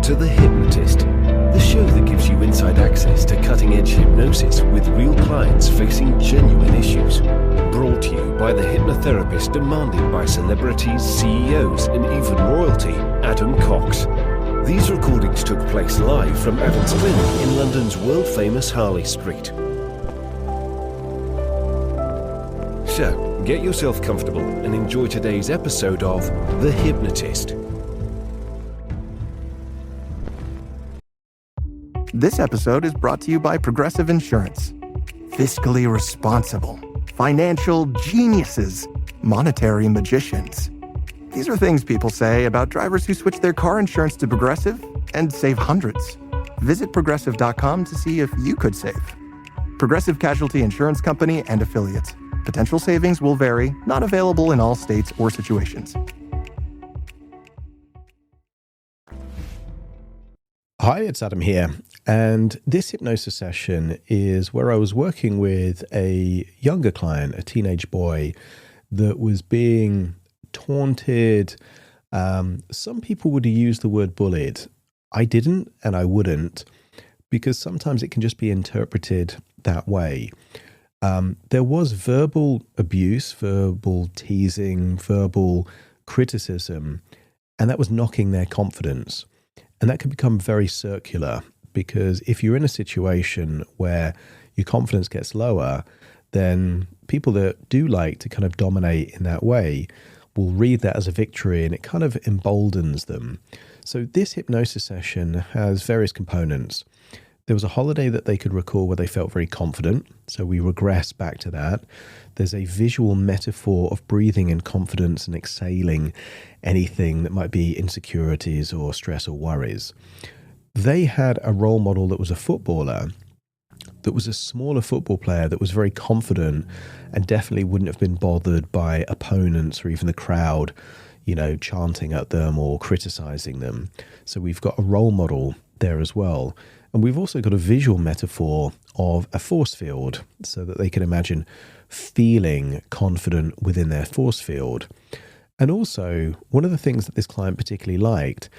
to The Hypnotist, the show that gives you inside access to cutting-edge hypnosis with real clients facing genuine issues. Brought to you by the hypnotherapist demanded by celebrities, CEOs, and even royalty, Adam Cox. These recordings took place live from Adam's clinic in London's world-famous Harley Street. So, get yourself comfortable and enjoy today's episode of The Hypnotist. This episode is brought to you by Progressive Insurance. Fiscally responsible, financial geniuses, monetary magicians. These are things people say about drivers who switch their car insurance to Progressive and save hundreds. Visit Progressive.com to see if you could save. Progressive Casualty Insurance Company and Affiliates. Potential savings will vary, not available in all states or situations. Hi, it's Adam here, and this hypnosis session is where I was working with a younger client, a teenage boy, that was being taunted. Some people would use the word bullied. I didn't, and I wouldn't, because sometimes it can just be interpreted that way. There was verbal abuse, verbal teasing, verbal criticism, and that was knocking their confidence. And that can become very circular, because if you're in a situation where your confidence gets lower, then people that do like to kind of dominate in that way will read that as a victory, and it kind of emboldens them. So this hypnosis session has various components. There was a holiday that they could recall where they felt very confident, so we regress back to that. There's a visual metaphor of breathing in confidence and exhaling anything that might be insecurities or stress or worries. They had a role model that was a footballer, that was a smaller football player that was very confident and definitely wouldn't have been bothered by opponents or even the crowd, chanting at them or criticizing them. So we've got a role model there as well. And we've also got a visual metaphor of a force field so that they can imagine feeling confident within their force field. And also, one of the things that this client particularly liked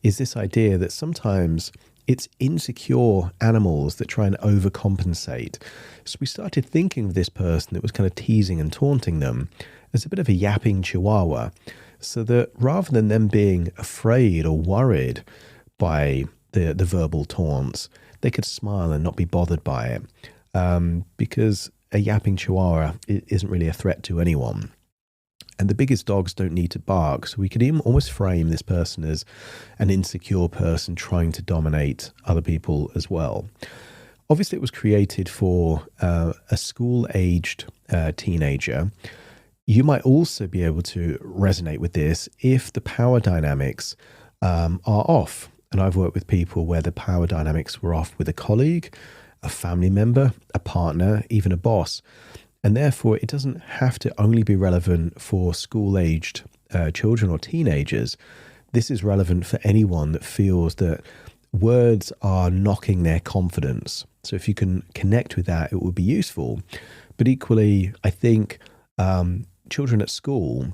is this idea that sometimes it's insecure animals that try and overcompensate. So we started thinking of this person that was kind of teasing and taunting them as a bit of a yapping chihuahua, so that rather than them being afraid or worried by the verbal taunts, they could smile and not be bothered by it, because a yapping chihuahua isn't really a threat to anyone. And the biggest dogs don't need to bark, so we could even almost frame this person as an insecure person trying to dominate other people as well. Obviously, it was created for a school-aged teenager. You might also be able to resonate with this if the power dynamics are off. And I've worked with people where the power dynamics were off with a colleague, a family member, a partner, even a boss. And therefore, it doesn't have to only be relevant for school-aged children or teenagers. This is relevant for anyone that feels that words are knocking their confidence. So if you can connect with that, it would be useful. But equally, I think children at school,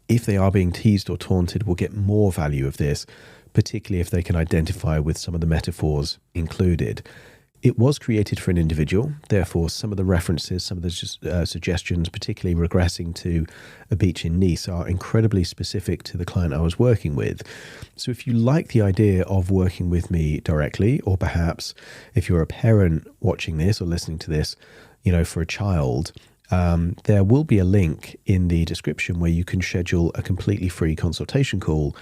if they are being teased or taunted, will get more value of this, particularly if they can identify with some of the metaphors included. It was created for an individual, therefore some of the references, some of the suggestions, particularly regressing to a beach in Nice, are incredibly specific to the client I was working with. So if you like the idea of working with me directly, or perhaps if you're a parent watching this or listening to this, for a child, there will be a link in the description where you can schedule a completely free consultation call.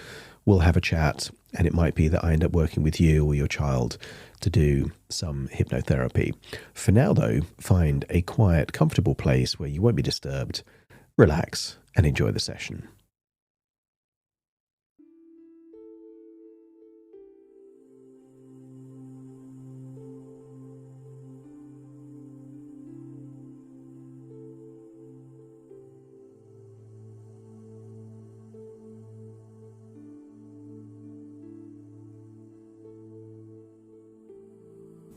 We'll have a chat, and it might be that I end up working with you or your child to do some hypnotherapy. For now, though, find a quiet, comfortable place where you won't be disturbed, relax, and enjoy the session.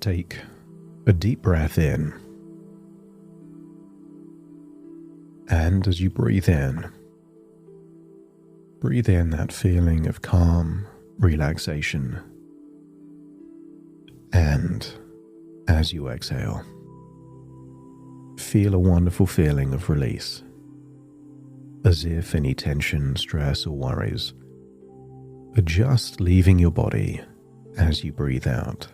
Take a deep breath in. And as you breathe in that feeling of calm relaxation And as you exhale, feel a wonderful feeling of release, as if any tension, stress, or worries are just leaving your body as you breathe out.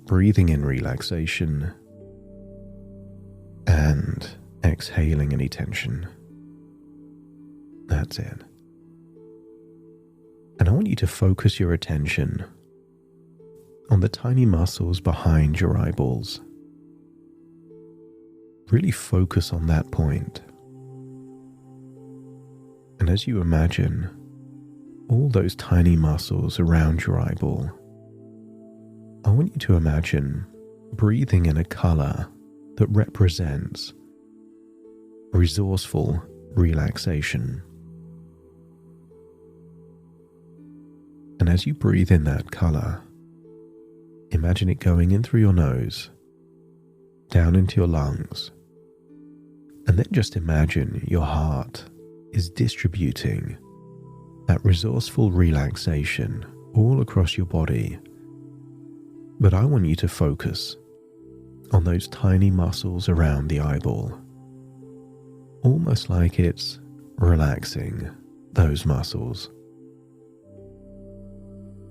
Breathing in relaxation and exhaling any tension. That's it. And I want you to focus your attention on the tiny muscles behind your eyeballs. Really focus on that point. And as you imagine all those tiny muscles around your eyeball, I want you to imagine breathing in a color that represents resourceful relaxation. And as you breathe in that color, imagine it going in through your nose, down into your lungs, and then just imagine your heart is distributing that resourceful relaxation all across your body. But I want you to focus on those tiny muscles around the eyeball, almost like it's relaxing those muscles.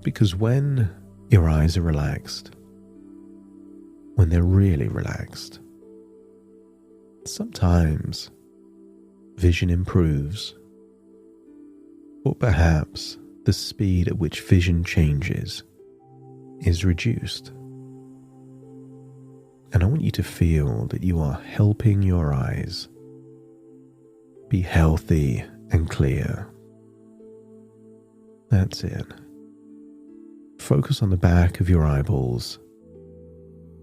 Because when your eyes are relaxed, when they're really relaxed, sometimes vision improves, or perhaps the speed at which vision changes is reduced. And I want you to feel that you are helping your eyes be healthy and clear. That's it. Focus on the back of your eyeballs,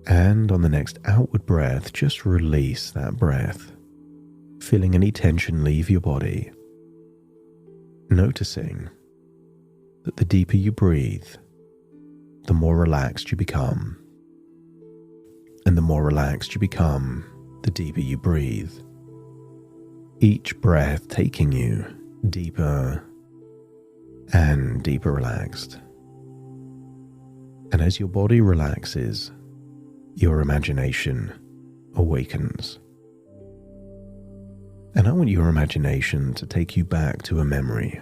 and on the next outward breath, just release that breath, feeling any tension leave your body, noticing that the deeper you breathe, the more relaxed you become. And the more relaxed you become, the deeper you breathe. Each breath taking you deeper and deeper relaxed. And as your body relaxes, your imagination awakens. And I want your imagination to take you back to a memory.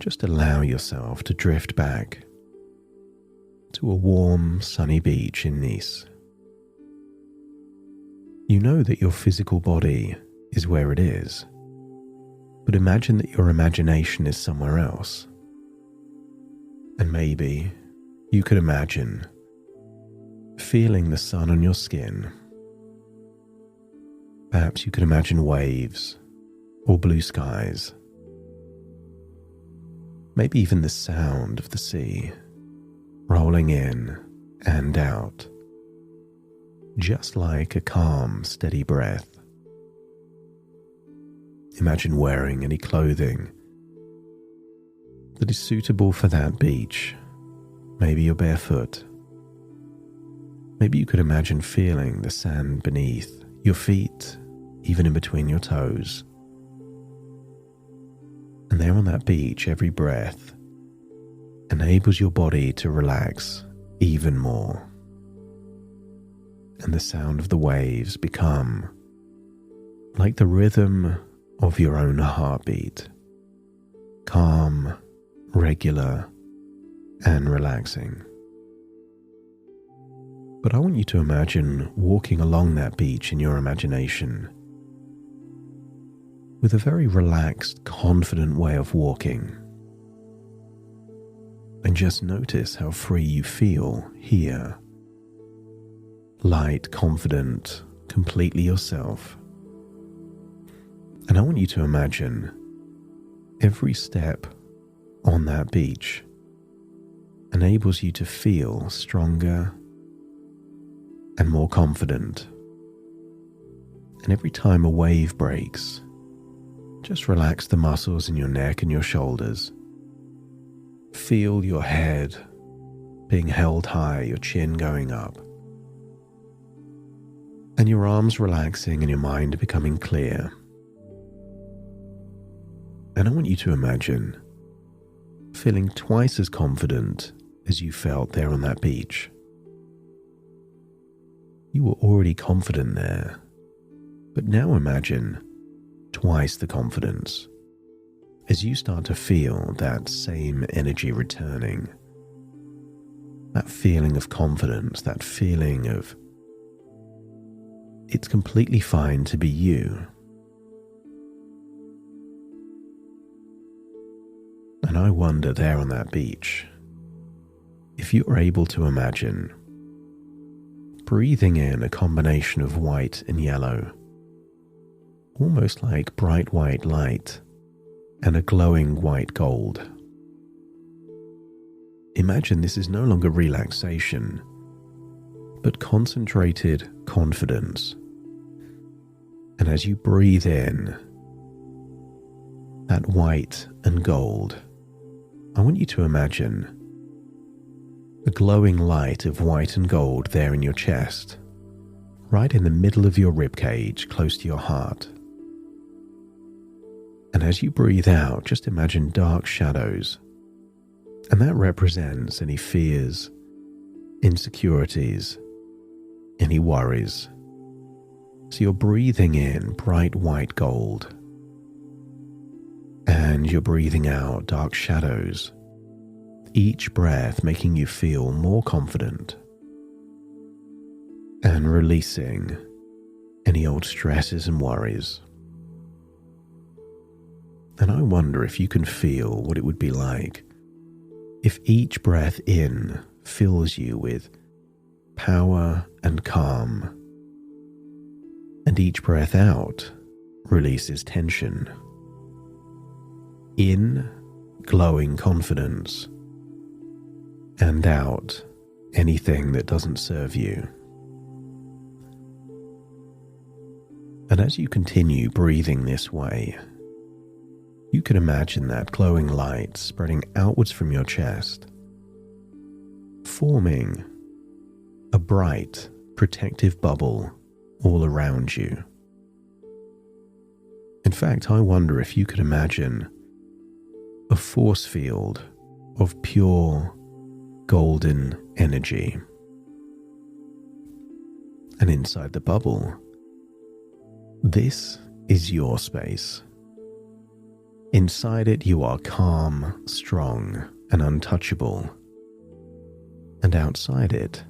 Just allow yourself to drift back to a warm, sunny beach in Nice. You know that your physical body is where it is, but imagine that your imagination is somewhere else. And maybe you could imagine feeling the sun on your skin. Perhaps you could imagine waves or blue skies. Maybe even the sound of the sea rolling in and out, just like a calm, steady breath. Imagine wearing any clothing that is suitable for that beach. Maybe you're barefoot. Maybe you could imagine feeling the sand beneath your feet, even in between your toes. And there on that beach, every breath enables your body to relax even more. And the sound of the waves become like the rhythm of your own heartbeat, calm, regular, and relaxing. But I want you to imagine walking along that beach in your imagination with a very relaxed, confident way of walking. And just notice how free you feel here. Light, confident, completely yourself. And I want you to imagine every step on that beach enables you to feel stronger and more confident. And every time a wave breaks, just relax the muscles in your neck and your shoulders. Feel your head being held high, your chin going up, and your arms relaxing and your mind becoming clear. And I want you to imagine feeling twice as confident as you felt there on that beach. You were already confident there, but now imagine twice the confidence as you start to feel that same energy returning. That feeling of confidence, that feeling of it's completely fine to be you. And I wonder there on that beach, if you were able to imagine breathing in a combination of white and yellow, almost like bright white light and a glowing white gold. Imagine this is no longer relaxation, but concentrated confidence. And as you breathe in that white and gold, I want you to imagine the glowing light of white and gold there in your chest, right in the middle of your ribcage, close to your heart. And as you breathe out, just imagine dark shadows. And that represents any fears, insecurities, any worries. So you're breathing in bright white gold. And you're breathing out dark shadows, each breath making you feel more confident. And releasing any old stresses and worries. And I wonder if you can feel what it would be like if each breath in fills you with power and calm, and each breath out releases tension. In, glowing confidence, and out anything that doesn't serve you. And as you continue breathing this way, you can imagine that glowing light spreading outwards from your chest, forming a bright, protective bubble all around you. In fact, I wonder if you could imagine a force field of pure, golden energy. And inside the bubble, this is your space. Inside it, you are calm, strong, and untouchable. And outside it,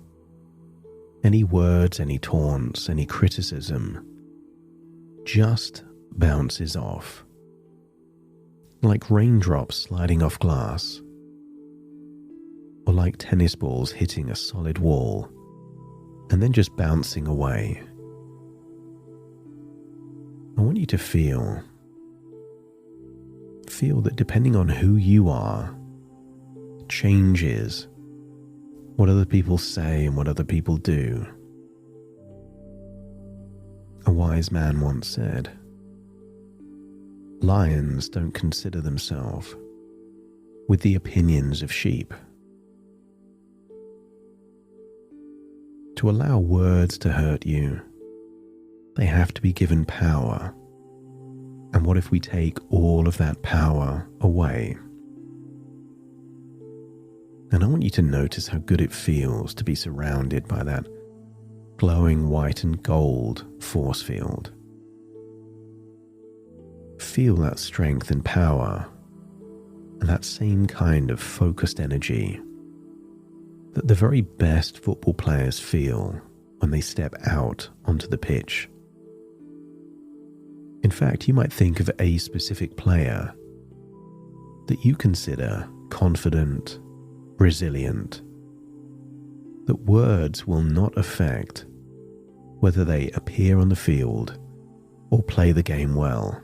any words, any taunts, any criticism just bounces off, like raindrops sliding off glass, or like tennis balls hitting a solid wall and then just bouncing away. I want you to feel that depending on who you are, changes what other people say and what other people do. A wise man once said, "Lions don't consider themselves with the opinions of sheep." To allow words to hurt you, they have to be given power. And what if we take all of that power away? And I want you to notice how good it feels to be surrounded by that glowing white and gold force field. Feel that strength and power and that same kind of focused energy that the very best football players feel when they step out onto the pitch. In fact, you might think of a specific player that you consider confident, resilient, that words will not affect whether they appear on the field or play the game well.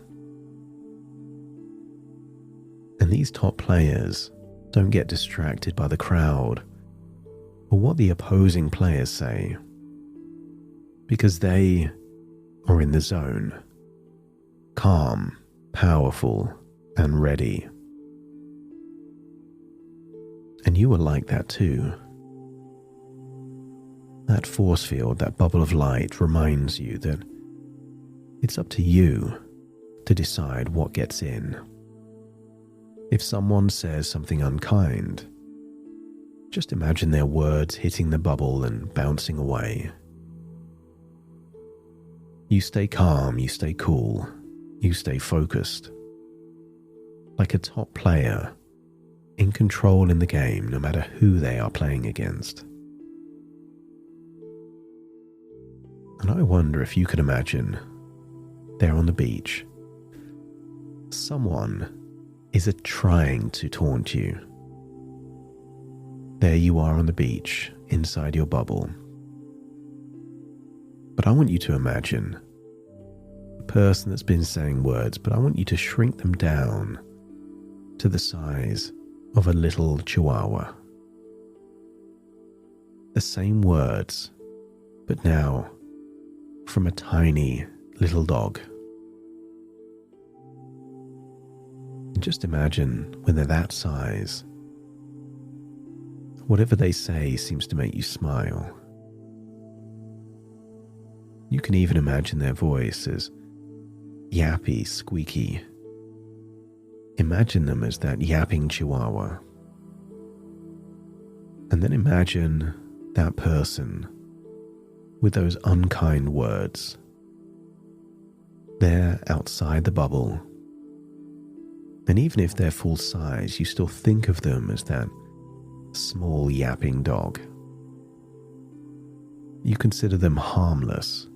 And these top players don't get distracted by the crowd or what the opposing players say, because they are in the zone, calm, powerful, and ready. And you are like that too. That force field, that bubble of light reminds you that it's up to you to decide what gets in. If someone says something unkind, Just imagine their words hitting the bubble and bouncing away. You stay calm, you stay cool, you stay focused. Like a top player, in control in the game no matter who they are playing against. And I wonder if you could imagine, there on the beach, someone is trying to taunt you. There you are on the beach, inside your bubble. But I want you to imagine a person that's been saying words, but I want you to shrink them down to the size of a little chihuahua. The same words, but now from a tiny little dog. And just imagine when they're that size, whatever they say seems to make you smile. You can even imagine their voice as yappy, squeaky. Imagine them as that yapping chihuahua. And then imagine that person with those unkind words. They're outside the bubble. And even if they're full size, you still think of them as that small yapping dog. You consider them harmless.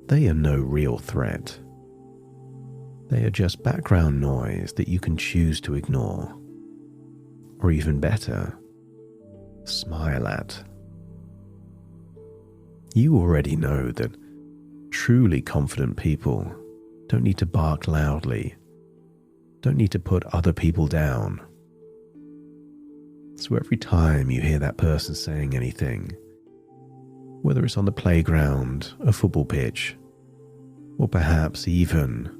They are no real threat. They are just background noise that you can choose to ignore. Or even better, smile at. You already know that truly confident people don't need to bark loudly, don't need to put other people down. So every time you hear that person saying anything, whether it's on the playground, a football pitch, or perhaps even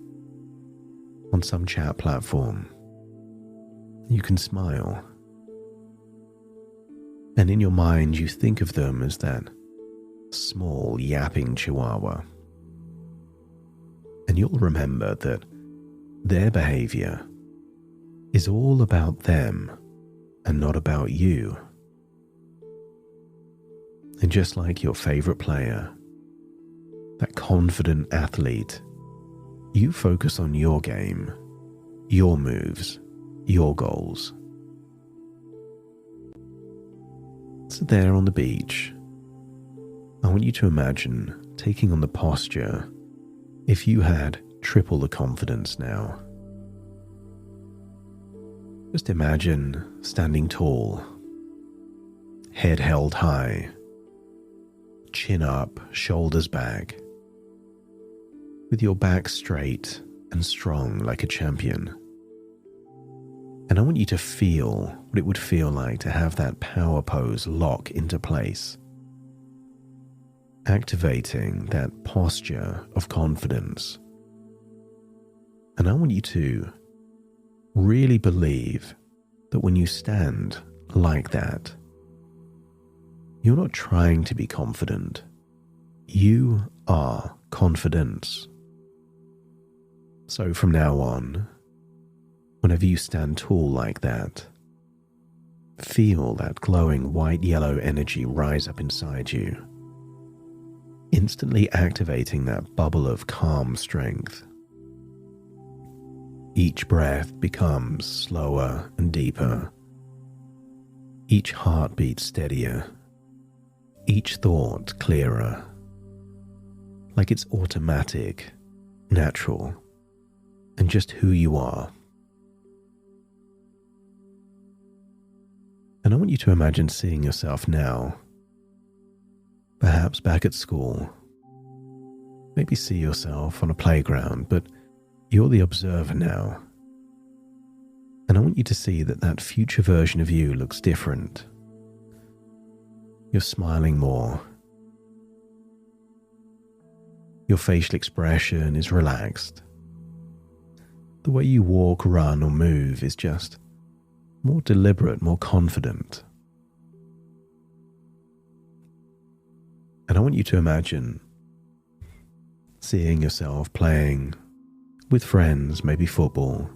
on some chat platform, you can smile. And in your mind you think of them as that small yapping chihuahua. And you'll remember that their behavior is all about them and not about you. And just like your favorite player, that confident athlete, you focus on your game, your moves, your goals. So there on the beach, I want you to imagine taking on the posture if you had triple the confidence now. Just imagine standing tall, head held high, chin up, shoulders back, with your back straight and strong like a champion. And I want you to feel what it would feel like to have that power pose lock into place, activating that posture of confidence. And I want you to really believe that when you stand like that, you're not trying to be confident. You are confidence. So from now on, whenever you stand tall like that, feel that glowing white-yellow energy rise up inside you, instantly activating that bubble of calm strength. Each breath becomes slower and deeper, each heartbeat steadier, each thought clearer, like it's automatic, natural, and just who you are. And I want you to imagine seeing yourself now, perhaps back at school. Maybe see yourself on a playground, but you're the observer now. And I want you to see that that future version of you looks different. You're smiling more. Your facial expression is relaxed. The way you walk, run, or move is just more deliberate, more confident. And I want you to imagine seeing yourself playing with friends, maybe football,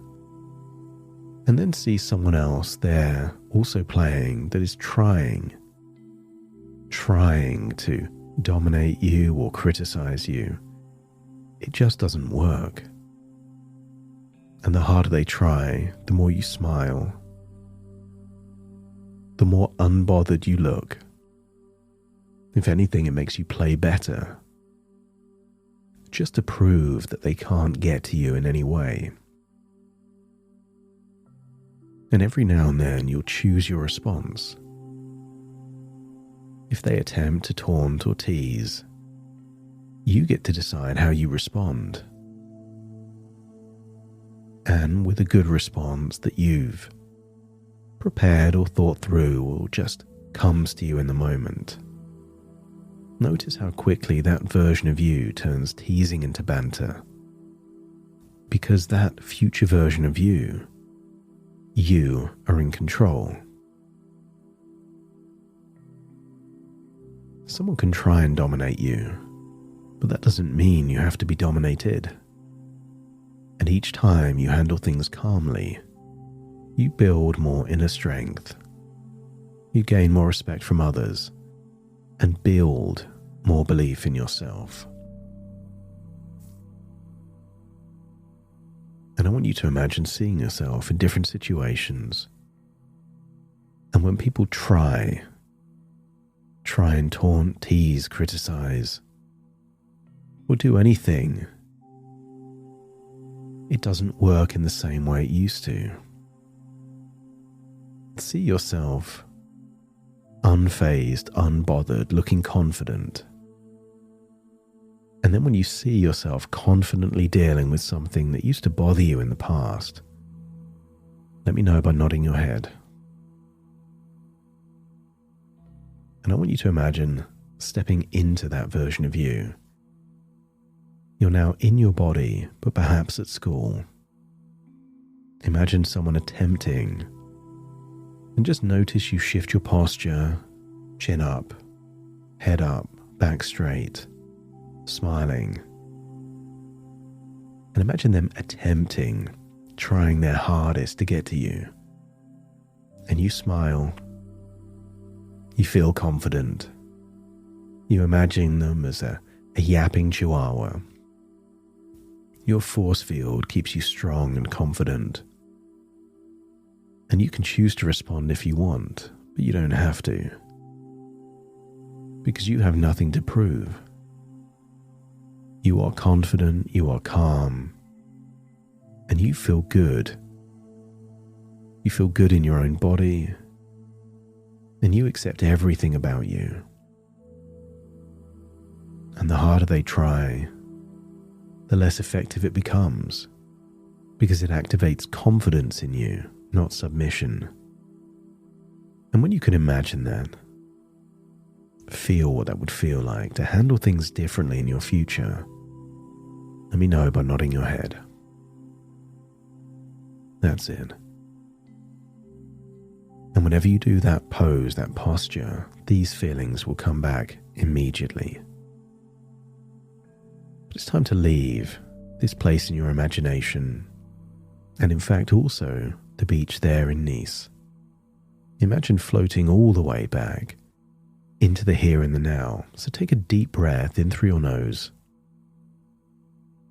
And then see someone else there also playing that is trying to dominate you or criticize you. It just doesn't work. And the harder they try, the more you smile, the more unbothered you look. If anything, it makes you play better, just to prove that they can't get to you in any way. And every now and then you'll choose your response. If they attempt to taunt or tease, you get to decide how you respond. And with a good response that you've prepared or thought through or just comes to you in the moment, notice how quickly that version of you turns teasing into banter. Because that future version of you are in control. Someone can try and dominate you, but that doesn't mean you have to be dominated. And each time you handle things calmly, you build more inner strength. You gain more respect from others and build more belief in yourself. And I want you to imagine seeing yourself in different situations. And when people try and taunt, tease, criticize, or do anything, it doesn't work in the same way it used to. See yourself unfazed, unbothered, looking confident. And then when you see yourself confidently dealing with something that used to bother you in the past, let me know by nodding your head. And I want you to imagine stepping into that version of you. You're now in your body, but perhaps at school. Imagine someone attempting, and just notice you shift your posture, chin up, head up, back straight, smiling. And imagine them attempting, trying their hardest to get to you. And you smile. You feel confident. You imagine them as a yapping chihuahua. Your force field keeps you strong and confident. And you can choose to respond if you want, but you don't have to. Because you have nothing to prove. You are confident, you are calm, and you feel good. You feel good in your own body, and you accept everything about you. And the harder they try, the less effective it becomes, because it activates confidence in you, not submission. And when you can imagine that, feel what that would feel like to handle things differently in your future, let me know by nodding your head. That's it. And whenever you do that pose, that posture, these feelings will come back immediately. But it's time to leave this place in your imagination, and in fact also the beach there in Nice. Imagine floating all the way back into the here and the now. So take a deep breath in through your nose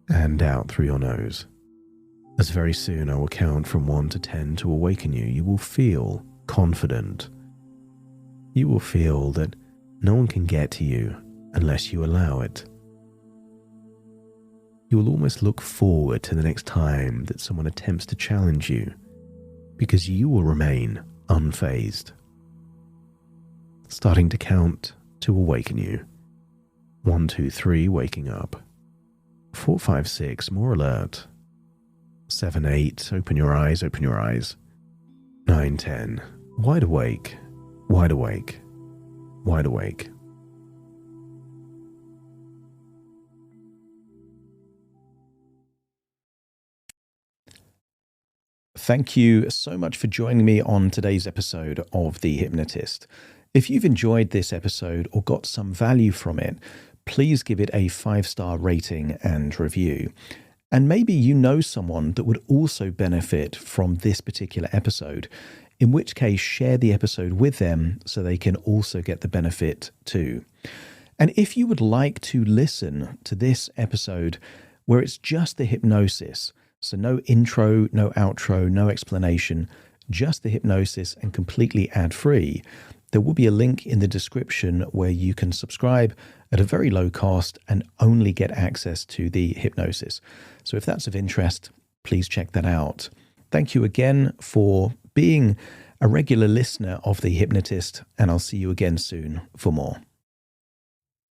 and out through your nose. As very soon I will count from 1 to 10 to awaken you. You will feel confident. You will feel that no one can get to you unless you allow it. You will almost look forward to the next time that someone attempts to challenge you, because you will remain unfazed. Starting to count to awaken you. 1, 2, 3, waking up. 4, 5, 6, more alert. 7, 8, open your eyes, open your eyes. 9, 10, wide awake, wide awake, wide awake. Thank you so much for joining me on today's episode of The Hypnotist. If you've enjoyed this episode or got some value from it, please give it a 5-star rating and review. And maybe you know someone that would also benefit from this particular episode, in which case share the episode with them so they can also get the benefit too. And if you would like to listen to this episode where it's just the hypnosis, so no intro, no outro, no explanation, just the hypnosis and completely ad-free, there will be a link in the description where you can subscribe at a very low cost and only get access to the hypnosis. So if that's of interest, please check that out. Thank you again for being a regular listener of The Hypnotist, and I'll see you again soon for more.